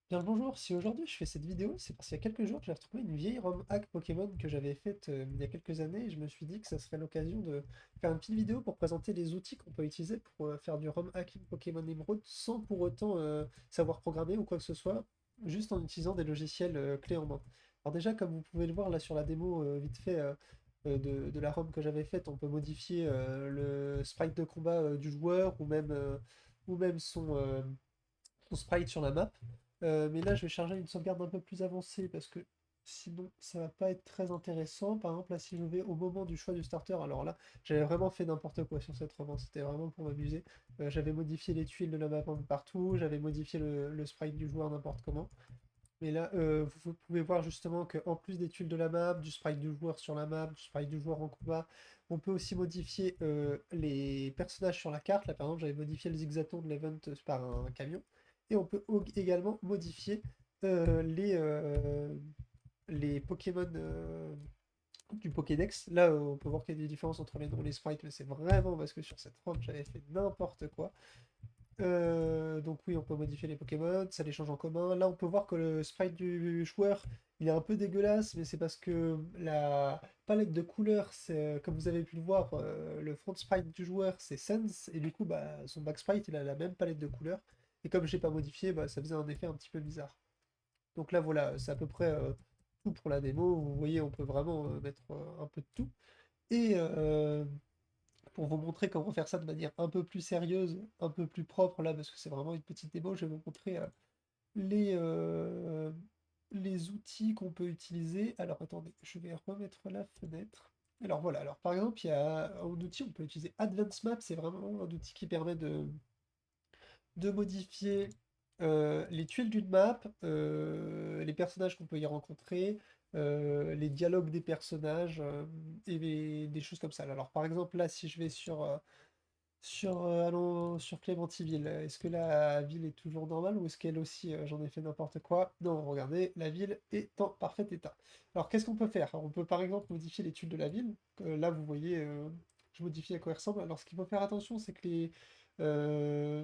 Bien le bonjour, si aujourd'hui je fais cette vidéo, c'est parce qu'il y a quelques jours j'ai retrouvé une vieille ROM hack Pokémon que j'avais faite il y a quelques années et je me suis dit que ça serait l'occasion de faire une petite vidéo pour présenter les outils qu'on peut utiliser pour faire du ROM hacking Pokémon Emerald sans pour autant savoir programmer ou quoi que ce soit, juste en utilisant des logiciels clés en main. Alors déjà, comme vous pouvez le voir là sur la démo vite fait de la ROM que j'avais faite, on peut modifier le sprite de combat du joueur ou même son sprite sur la map. Mais là, je vais charger une sauvegarde un peu plus avancée parce que sinon, ça va pas être très intéressant. Par exemple, là, si je vais au moment du choix du starter, alors là, j'avais vraiment fait n'importe quoi sur cette romance. C'était vraiment pour m'amuser. J'avais modifié les tuiles de la map un peu partout, j'avais modifié le sprite du joueur n'importe comment. Mais là, vous pouvez voir justement qu'en plus des tuiles de la map, du sprite du joueur sur la map, du sprite du joueur en combat, on peut aussi modifier les personnages sur la carte. Là, par exemple, j'avais modifié le zigzaton de l'event par un camion. Et on peut également modifier les Pokémon du Pokédex. Là, on peut voir qu'il y a des différences entre les noms et les sprites, mais c'est vraiment parce que sur cette ROM, j'avais fait n'importe quoi. Donc oui, on peut modifier les Pokémon, ça les change en commun. Là, on peut voir que le sprite du joueur, il est un peu dégueulasse, mais c'est parce que la palette de couleurs, c'est, comme vous avez pu le voir, le front sprite du joueur, c'est Sense, et du coup, bah, son back sprite, il a la même palette de couleurs. Et comme j'ai pas modifié, bah, ça faisait un effet un petit peu bizarre. Donc là, voilà, c'est à peu près tout pour la démo. Vous voyez, on peut vraiment mettre un peu de tout. Et pour vous montrer comment faire ça de manière un peu plus sérieuse, un peu plus propre là, parce que c'est vraiment une petite démo, je vais vous montrer les, euh, les outils qu'on peut utiliser. Alors attendez, je vais remettre la fenêtre. Alors voilà, alors par exemple, il y a un outil, on peut utiliser Advanced Map, c'est vraiment un outil qui permet de modifier les tuiles d'une map, les personnages qu'on peut y rencontrer, les dialogues des personnages et des choses comme ça. Alors par exemple là, si je vais sur Clémentiville, est-ce que la ville est toujours normale ou est-ce qu'elle aussi, j'en ai fait n'importe quoi? Non, regardez, la ville est en parfait état. Alors qu'est-ce qu'on peut faire? Alors, on peut par exemple modifier les tuiles de la ville. Là, vous voyez, je modifie à quoi elle ressemble. Alors ce qu'il faut faire attention, c'est que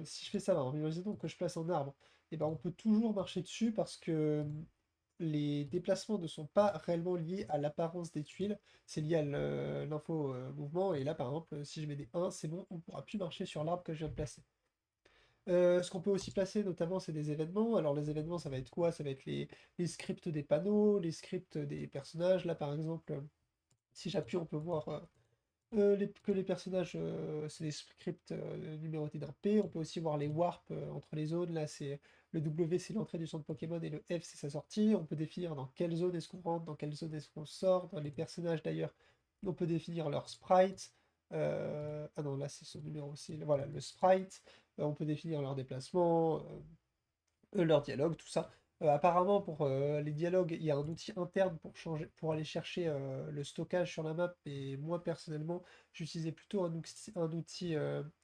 si je fais ça, alors, imaginons que je place un arbre, et ben, on peut toujours marcher dessus parce que les déplacements ne sont pas réellement liés à l'apparence des tuiles, c'est lié à l'info mouvement, et là par exemple, si je mets des 1, c'est bon, on ne pourra plus marcher sur l'arbre que je viens de placer. Ce qu'on peut aussi placer notamment, c'est des événements. Alors les événements, ça va être quoi? Ça va être les scripts des panneaux, les scripts des personnages. Là par exemple, si j'appuie, on peut voir que les personnages, c'est des scripts numérotés d'un P. On peut aussi voir les warps entre les zones. Là, c'est le W, c'est l'entrée du centre Pokémon et le F, c'est sa sortie. On peut définir dans quelle zone est-ce qu'on rentre, dans quelle zone est-ce qu'on sort. Dans les personnages, d'ailleurs, on peut définir leur sprite. Ah non, là, c'est son numéro aussi. Voilà, le sprite. On peut définir leur déplacement, leur dialogue, tout ça. Apparemment, pour les dialogues, il y a un outil interne pour changer, pour aller chercher le stockage sur la map. Et moi, personnellement, j'utilisais plutôt un outil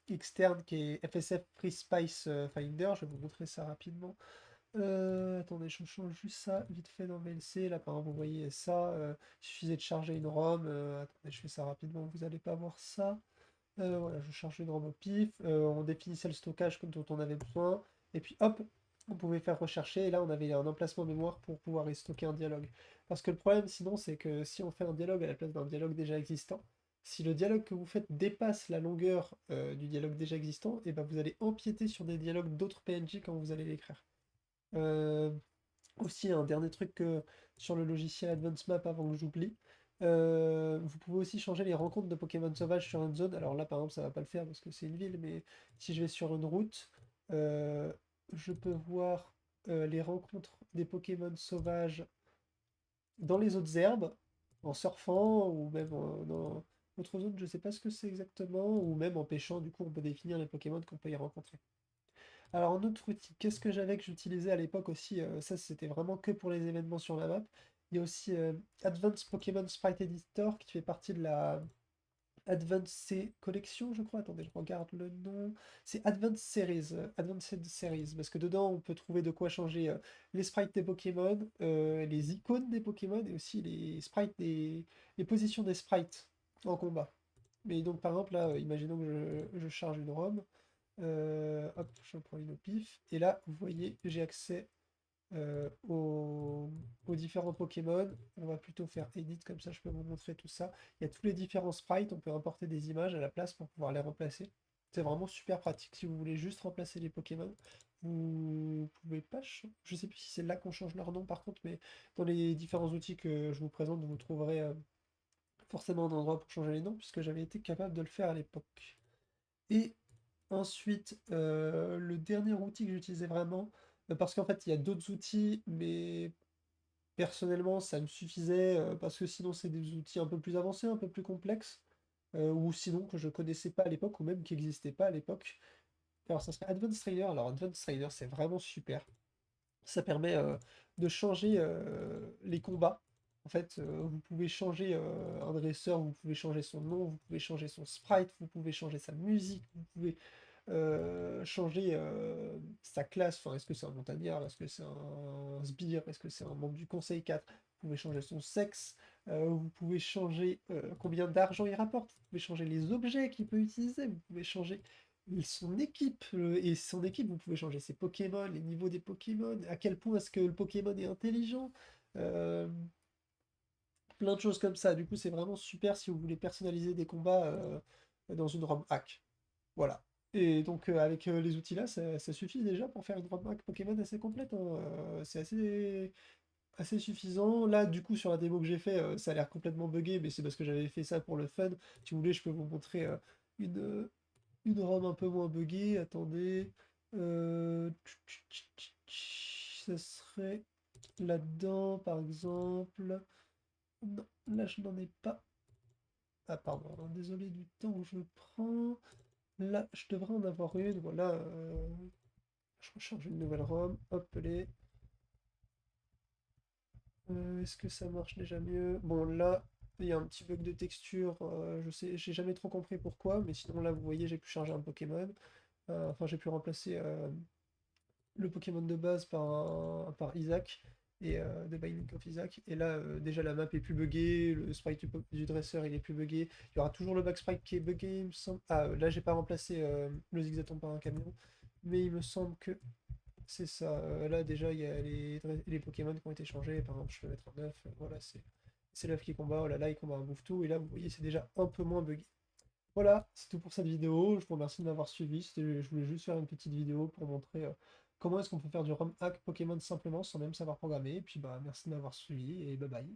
externe qui est FSF Free Spice Finder. Je vais vous montrer ça rapidement. Attendez, je change juste ça vite fait dans VLC. Là, par exemple, vous voyez ça. Il suffisait de charger une ROM. Attendez, je fais ça rapidement. Vous n'allez pas voir ça. Voilà, je charge une ROM au pif, on définissait le stockage dont on avait besoin, et puis hop, on pouvait faire rechercher, et là on avait un emplacement mémoire pour pouvoir y stocker un dialogue. Parce que le problème sinon, c'est que si on fait un dialogue à la place d'un dialogue déjà existant, si le dialogue que vous faites dépasse la longueur du dialogue déjà existant, et ben vous allez empiéter sur des dialogues d'autres PNJ quand vous allez l'écrire. Euh, Aussi, un dernier truc sur le logiciel Advanced Map avant que j'oublie. Vous pouvez aussi changer les rencontres de Pokémon sauvages sur une zone. Alors là, par exemple, ça va pas le faire parce que c'est une ville, mais si je vais sur une route, euh, je peux voir les rencontres des Pokémon sauvages dans les autres herbes, en surfant, ou même dans autre zone, je sais pas ce que c'est exactement, ou même en pêchant, du coup, on peut définir les Pokémon qu'on peut y rencontrer. Alors, un autre outil, qu'est-ce que j'avais que j'utilisais à l'époque aussi, ça c'était vraiment que pour les événements sur la map. Il y a aussi Advanced Pokémon Sprite Editor qui fait partie de la Advanced Collection, je crois. Attendez, je regarde le nom. C'est Advanced Series, Advanced Series, parce que dedans on peut trouver de quoi changer les sprites des Pokémon, les icônes des Pokémon et aussi les sprites les positions des sprites en combat. Mais donc par exemple là, imaginons que je charge une ROM. Hop, je prends une au pif. Et là, vous voyez, j'ai accès. aux différents Pokémon. On va plutôt faire Edit, comme ça je peux vous montrer tout ça. Il y a tous les différents sprites, on peut importer des images à la place pour pouvoir les remplacer. C'est vraiment super pratique si vous voulez juste remplacer les Pokémon. Vous pouvez pas... Je sais plus si c'est là qu'on change leur nom par contre, mais dans les différents outils que je vous présente, vous trouverez forcément un endroit pour changer les noms, puisque j'avais été capable de le faire à l'époque. Et ensuite, le dernier outil que j'utilisais vraiment, parce qu'en fait, il y a d'autres outils, mais personnellement, ça me suffisait, parce que sinon, c'est des outils un peu plus avancés, un peu plus complexes, ou sinon que je connaissais pas à l'époque, ou même qui n'existaient pas à l'époque. Alors, ça serait Advanced Trainer. Alors, Advanced Trainer, c'est vraiment super. Ça permet de changer les combats. En fait, vous pouvez changer un dresseur, vous pouvez changer son nom, vous pouvez changer son sprite, vous pouvez changer sa musique, vous pouvez changer sa classe, enfin, est-ce que c'est un montagnard, est-ce que c'est un sbire, est-ce que c'est un membre du conseil 4, vous pouvez changer son sexe, vous pouvez changer combien d'argent il rapporte, vous pouvez changer les objets qu'il peut utiliser, vous pouvez changer son équipe, et son équipe, vous pouvez changer ses Pokémon, les niveaux des Pokémon, à quel point est-ce que le Pokémon est intelligent, euh, plein de choses comme ça. Du coup, c'est vraiment super si vous voulez personnaliser des combats dans une ROM hack. Voilà. Et donc avec les outils là, ça suffit déjà pour faire une roadmap Pokémon assez complète, hein. C'est assez suffisant. Là, du coup, sur la démo que j'ai fait, ça a l'air complètement buggé, mais c'est parce que j'avais fait ça pour le fun. Si vous voulez, je peux vous montrer une, euh, une ROM un peu moins buggée. Attendez. Ça serait là-dedans, par exemple. Non, là, je n'en ai pas. Ah, pardon, hein, désolé du temps que je prends. Là, je devrais en avoir une. Voilà, je recharge une nouvelle ROM. Hop, les. Est-ce que ça marche déjà mieux? Bon, là, il y a un petit bug de texture. Je sais, j'ai jamais trop compris pourquoi, mais sinon, là, vous voyez, j'ai pu charger un Pokémon. Enfin, j'ai pu remplacer le Pokémon de base par Isaac et The Binding of Isaac. Et là, déjà, la map est plus buggée, le sprite du dresseur il est plus buggé. Il y aura toujours le back sprite qui est buggé, il me semble. Ah, là, j'ai pas remplacé le Zigzaton par un camion, mais il me semble que c'est ça. Là, déjà, il y a les Pokémon qui ont été changés. Par exemple, je peux mettre un œuf. Voilà, c'est l'œuf qui combat. Oh là là, il combat un Bouftou. Et là, vous voyez, c'est déjà un peu moins buggé. Voilà, c'est tout pour cette vidéo. Je vous remercie de m'avoir suivi. Je voulais juste faire une petite vidéo pour montrer comment est-ce qu'on peut faire du ROM hack Pokémon simplement sans même savoir programmer. Et puis, bah, merci de m'avoir suivi et bye bye.